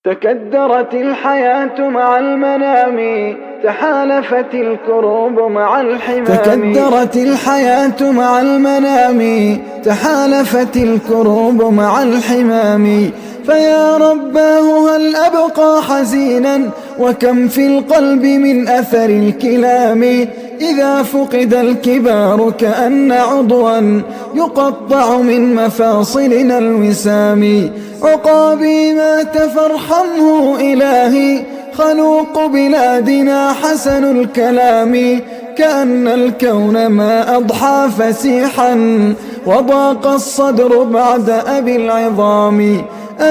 تكدرت الحياة مع المنام، تحالفت الكروب مع الحمام. تكدرت الحياة مع المنام، تحالفت الكروب مع الحمام. فيا رباه هل أبقى حزينا، وكم في القلب من أثر الكلام. إذا فقد الكبار كأن عضوا يقطع من مفاصلنا الوسام. عقابي مات فارحمه إلهي، خلوق بلادنا حسن الكلام. كأن الكون ما أضحى فسيحا، وضاق الصدر بعد أبي العظام.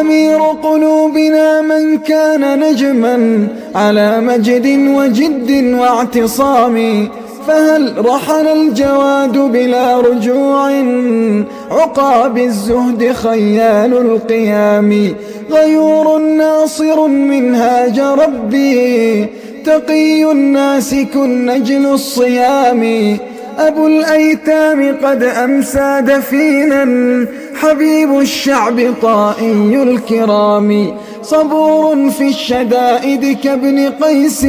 أمير قلوبنا من كان نجما على مجد وجد واعتصام. فهل رحل الجواد بلا رجوع، عقاب الزهد خيال القيام. غيور ناصر منهاج ربي، تقي الناسك نجل الصيام. أبو الأيتام قد أمسى دفينا، حبيب الشعب طائي الكرام. صبور في الشدائد كابن قيس،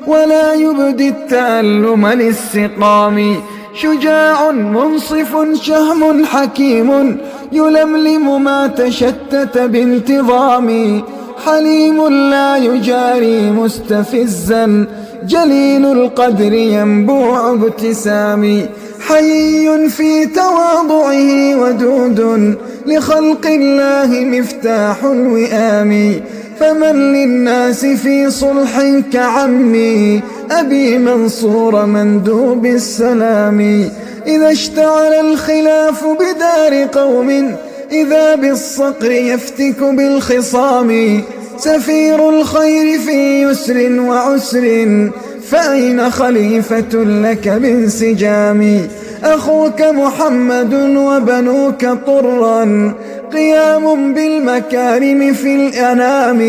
ولا يبدي التألم للسقام. شجاع منصف شهم حكيم، يلملم ما تشتت بانتظام. حليم لا يجاري مستفزا، جليل القدر ينبوع ابتسام. حيي في تواضعه ودود، لخلق الله مفتاح الوئام. فمن للناس في صلح كعمي، أبي منصور مندوب السلام. إذا اشتعل الخلاف بدار قوم، إذا بالصقر يفتك بالخصام. سفير الخير في يسر وعسر، فأين خليفة لك بانسجام. أخوك محمد وبنوك طرا، قيام بالمكارم في الأنام.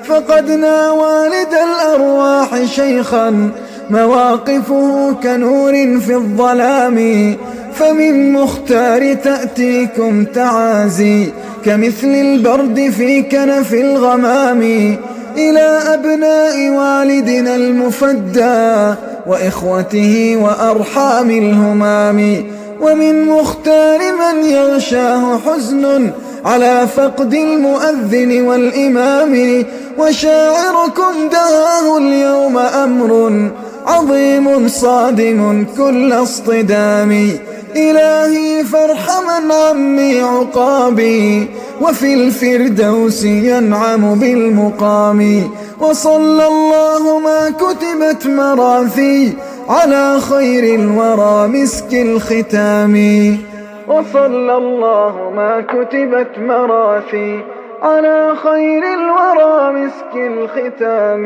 فقدنا والد الأرواح شيخا، مواقفه كنور في الظلام. فمن مختار تأتيكم تعازي، كمثل البرد في كنف الغمام. إلى أبناء والدنا المفدى، وإخوته وأرحام الهمام. ومن مختار من يغشاه حزن، على فقد المؤذن والإمام. وشاعركم دعاه اليوم أمر عظيم صادم كل اصطدام. إلهي فارحمن عمي عقابي، وفي الفردوس ينعم بالمقام. وصلى الله ما كتبت مراثي، على خير الورى مسك الختام. وصلى الله ما كتبت مراثي، على خير الورى مسك الختام.